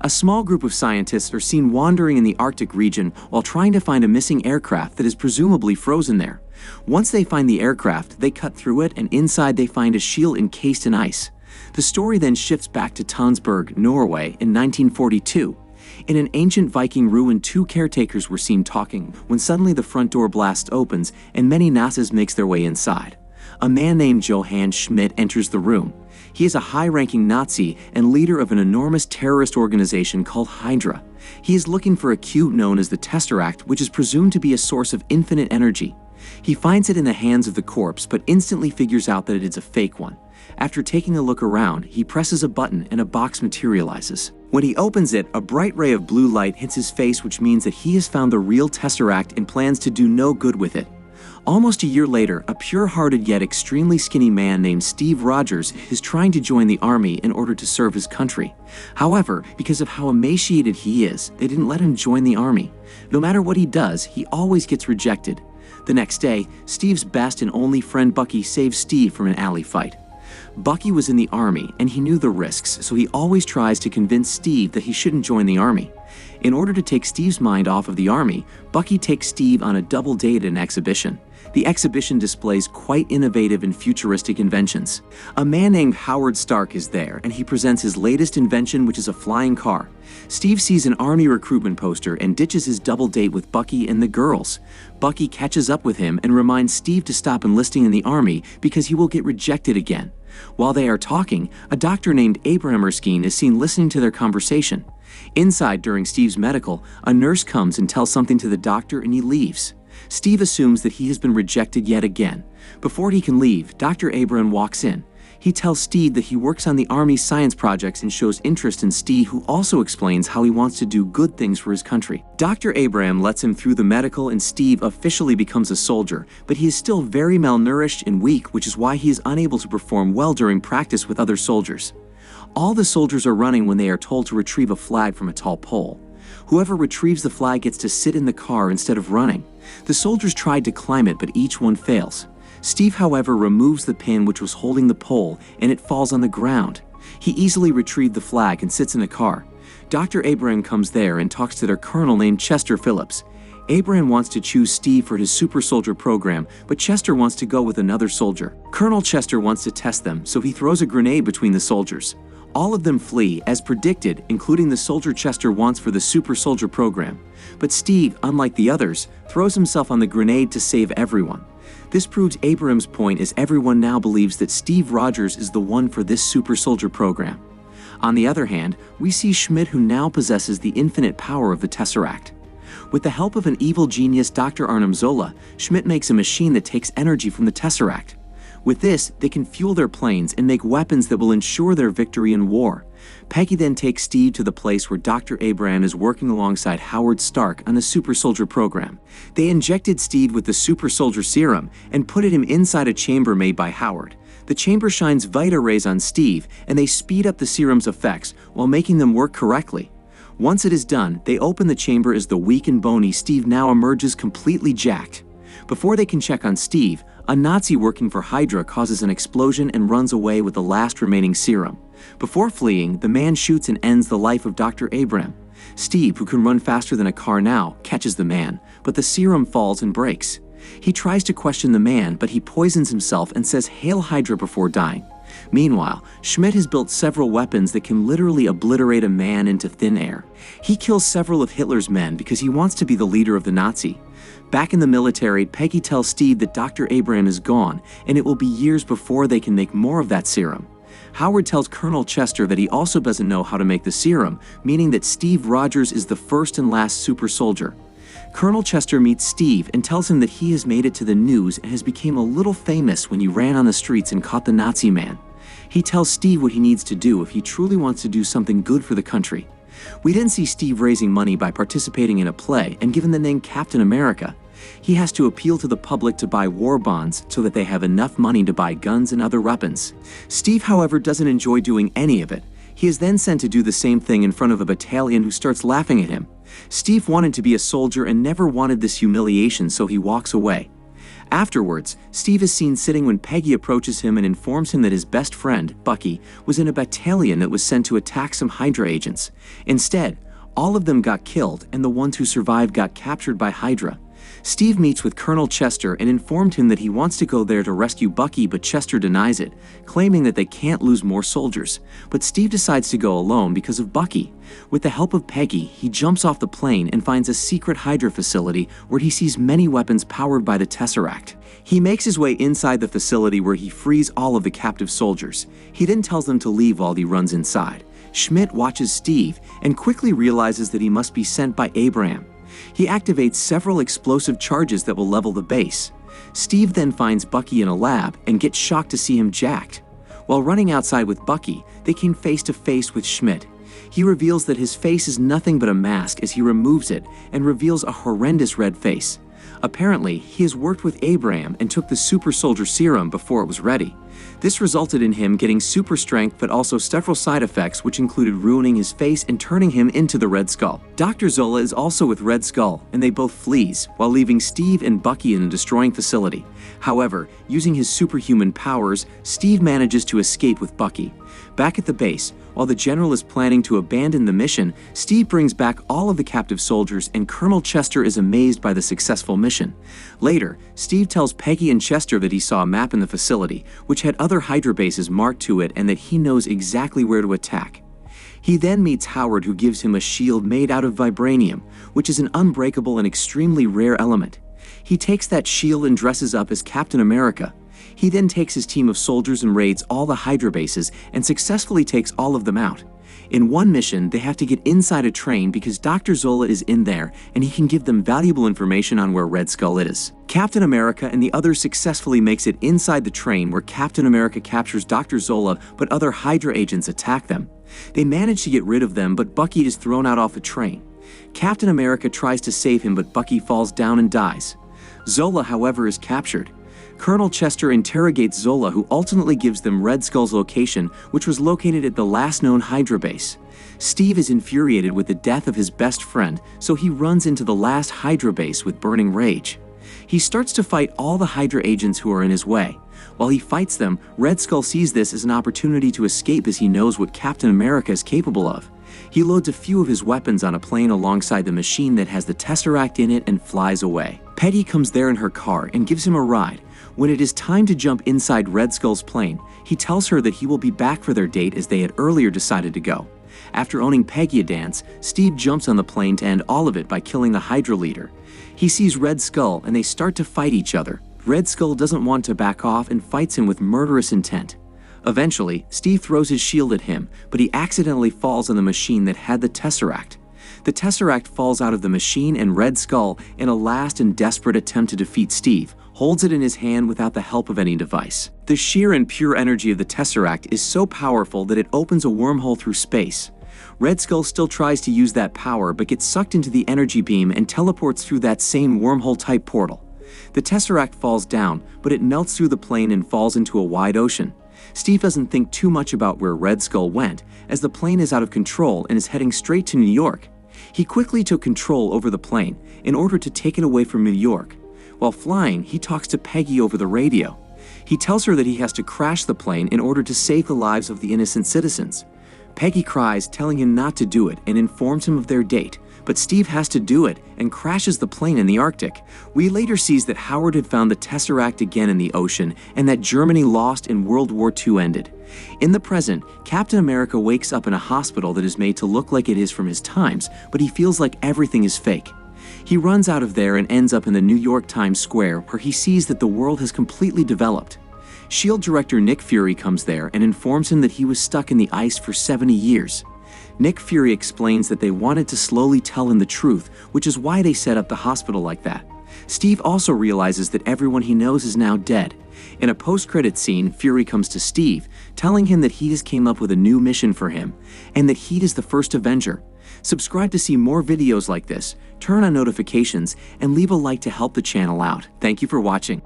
A small group of scientists are seen wandering in the Arctic region while trying to find a missing aircraft that is presumably frozen there. Once they find the aircraft, they cut through it, and inside they find a shield encased in ice. The story then shifts back to Tønsberg, Norway in 1942. In an ancient Viking ruin, two caretakers were seen talking when suddenly the front door blast opens and many Nazis makes their way inside. A man named Johann Schmidt enters the room. He is a high-ranking Nazi and leader of an enormous terrorist organization called Hydra. He is looking for a cube known as the Tesseract, which is presumed to be a source of infinite energy. He finds it in the hands of the corpse, but instantly figures out that it is a fake one. After taking a look around, he presses a button and a box materializes. When he opens it, a bright ray of blue light hits his face, which means that he has found the real Tesseract and plans to do no good with it. Almost a year later, a pure-hearted yet extremely skinny man named Steve Rogers is trying to join the army in order to serve his country. However, because of how emaciated he is, they didn't let him join the army. No matter what he does, he always gets rejected. The next day, Steve's best and only friend Bucky saves Steve from an alley fight. Bucky was in the army and he knew the risks, so he always tries to convince Steve that he shouldn't join the army. In order to take Steve's mind off of the army, Bucky takes Steve on a double date at an exhibition. The exhibition displays quite innovative and futuristic inventions. A man named Howard Stark is there, and he presents his latest invention, which is a flying car. Steve sees an army recruitment poster and ditches his double date with Bucky and the girls. Bucky catches up with him and reminds Steve to stop enlisting in the army because he will get rejected again. While they are talking, a doctor named Abraham Erskine is seen listening to their conversation. Inside, during Steve's medical, a nurse comes and tells something to the doctor and he leaves. Steve assumes that he has been rejected yet again. Before he can leave, Dr. Abraham walks in. He tells Steve that he works on the Army's science projects and shows interest in Steve, who also explains how he wants to do good things for his country. Dr. Abraham lets him through the medical and Steve officially becomes a soldier, but he is still very malnourished and weak, which is why he is unable to perform well during practice with other soldiers. All the soldiers are running when they are told to retrieve a flag from a tall pole. Whoever retrieves the flag gets to sit in the car instead of running. The soldiers tried to climb it, but each one fails. Steve, however, removes the pin which was holding the pole, and it falls on the ground. He easily retrieved the flag and sits in the car. Dr. Abraham comes there and talks to their colonel named Chester Phillips. Abraham wants to choose Steve for his super soldier program, but Chester wants to go with another soldier. Colonel Chester wants to test them, so he throws a grenade between the soldiers. All of them flee, as predicted, including the soldier Chester wants for the super soldier program. But Steve, unlike the others, throws himself on the grenade to save everyone. This proves Abraham's point, as everyone now believes that Steve Rogers is the one for this super soldier program. On the other hand, we see Schmidt, who now possesses the infinite power of the Tesseract. With the help of an evil genius, Dr. Arnim Zola, Schmidt makes a machine that takes energy from the Tesseract. With this, they can fuel their planes and make weapons that will ensure their victory in war. Peggy then takes Steve to the place where Dr. Abraham is working alongside Howard Stark on the super soldier program. They injected Steve with the super soldier serum and put him inside a chamber made by Howard. The chamber shines Vita rays on Steve, and they speed up the serum's effects while making them work correctly. Once it is done, they open the chamber as the weak and bony Steve now emerges completely jacked. Before they can check on Steve, a Nazi working for Hydra causes an explosion and runs away with the last remaining serum. Before fleeing, the man shoots and ends the life of Dr. Abraham. Steve, who can run faster than a car now, catches the man, but the serum falls and breaks. He tries to question the man, but he poisons himself and says "Hail Hydra" before dying. Meanwhile, Schmidt has built several weapons that can literally obliterate a man into thin air. He kills several of Hitler's men because he wants to be the leader of the Nazi. Back in the military, Peggy tells Steve that Dr. Abraham is gone, and it will be years before they can make more of that serum. Howard tells Colonel Chester that he also doesn't know how to make the serum, meaning that Steve Rogers is the first and last super soldier. Colonel Chester meets Steve and tells him that he has made it to the news and has become a little famous when he ran on the streets and caught the Nazi man. He tells Steve what he needs to do if he truly wants to do something good for the country. We then see Steve raising money by participating in a play and given the name Captain America. He has to appeal to the public to buy war bonds so that they have enough money to buy guns and other weapons. Steve, however, doesn't enjoy doing any of it. He is then sent to do the same thing in front of a battalion who starts laughing at him. Steve wanted to be a soldier and never wanted this humiliation, so he walks away. Afterwards, Steve is seen sitting when Peggy approaches him and informs him that his best friend, Bucky, was in a battalion that was sent to attack some Hydra agents. Instead, all of them got killed and the ones who survived got captured by Hydra. Steve meets with Colonel Chester and informed him that he wants to go there to rescue Bucky, but Chester denies it, claiming that they can't lose more soldiers. But Steve decides to go alone because of Bucky. With the help of Peggy, he jumps off the plane and finds a secret Hydra facility where he sees many weapons powered by the Tesseract. He makes his way inside the facility where he frees all of the captive soldiers. He then tells them to leave while he runs inside. Schmidt watches Steve and quickly realizes that he must be sent by Abraham. He activates several explosive charges that will level the base. Steve then finds Bucky in a lab and gets shocked to see him jacked. While running outside with Bucky, they came face to face with Schmidt. He reveals that his face is nothing but a mask as he removes it and reveals a horrendous red face. Apparently, he has worked with Abraham and took the super soldier serum before it was ready. This resulted in him getting super strength but also several side effects, which included ruining his face and turning him into the Red Skull. Dr. Zola is also with Red Skull, and they both flees, while leaving Steve and Bucky in a destroying facility. However, using his superhuman powers, Steve manages to escape with Bucky. Back at the base, while the general is planning to abandon the mission, Steve brings back all of the captive soldiers and Colonel Chester is amazed by the successful mission. Later, Steve tells Peggy and Chester that he saw a map in the facility, which had other Hydra bases marked to it and that he knows exactly where to attack. He then meets Howard, who gives him a shield made out of vibranium, which is an unbreakable and extremely rare element. He takes that shield and dresses up as Captain America. He then takes his team of soldiers and raids all the Hydra bases and successfully takes all of them out. In one mission, they have to get inside a train because Dr. Zola is in there and he can give them valuable information on where Red Skull is. Captain America and the others successfully makes it inside the train where Captain America captures Dr. Zola, but other Hydra agents attack them. They manage to get rid of them, but Bucky is thrown out off the train. Captain America tries to save him, but Bucky falls down and dies. Zola, however, is captured. Colonel Chester interrogates Zola, who ultimately gives them Red Skull's location, which was located at the last known Hydra base. Steve is infuriated with the death of his best friend, so he runs into the last Hydra base with burning rage. He starts to fight all the Hydra agents who are in his way. While he fights them, Red Skull sees this as an opportunity to escape as he knows what Captain America is capable of. He loads a few of his weapons on a plane alongside the machine that has the Tesseract in it and flies away. Peggy comes there in her car and gives him a ride. When it is time to jump inside Red Skull's plane, he tells her that he will be back for their date as they had earlier decided to go. After owning Peggy a dance, Steve jumps on the plane to end all of it by killing the Hydra leader. He sees Red Skull and they start to fight each other. Red Skull doesn't want to back off and fights him with murderous intent. Eventually, Steve throws his shield at him, but he accidentally falls on the machine that had the Tesseract. The Tesseract falls out of the machine and Red Skull, in a last and desperate attempt to defeat Steve, holds it in his hand without the help of any device. The sheer and pure energy of the Tesseract is so powerful that it opens a wormhole through space. Red Skull still tries to use that power but gets sucked into the energy beam and teleports through that same wormhole-type portal. The Tesseract falls down, but it melts through the plane and falls into a wide ocean. Steve doesn't think too much about where Red Skull went, as the plane is out of control and is heading straight to New York. He quickly took control over the plane in order to take it away from New York. While flying, he talks to Peggy over the radio. He tells her that he has to crash the plane in order to save the lives of the innocent citizens. Peggy cries, telling him not to do it, and informs him of their date, but Steve has to do it and crashes the plane in the Arctic. We later sees that Howard had found the Tesseract again in the ocean and that Germany lost and World War II ended. In the present, Captain America wakes up in a hospital that is made to look like it is from his times, but he feels like everything is fake. He runs out of there and ends up in the New York Times Square, where he sees that the world has completely developed. S.H.I.E.L.D. director Nick Fury comes there and informs him that he was stuck in the ice for 70 years. Nick Fury explains that they wanted to slowly tell him the truth, which is why they set up the hospital like that. Steve also realizes that everyone he knows is now dead. In a post-credit scene, Fury comes to Steve, telling him that he just came up with a new mission for him, and that he is the first Avenger. Subscribe to see more videos like this, turn on notifications, and leave a like to help the channel out. Thank you for watching.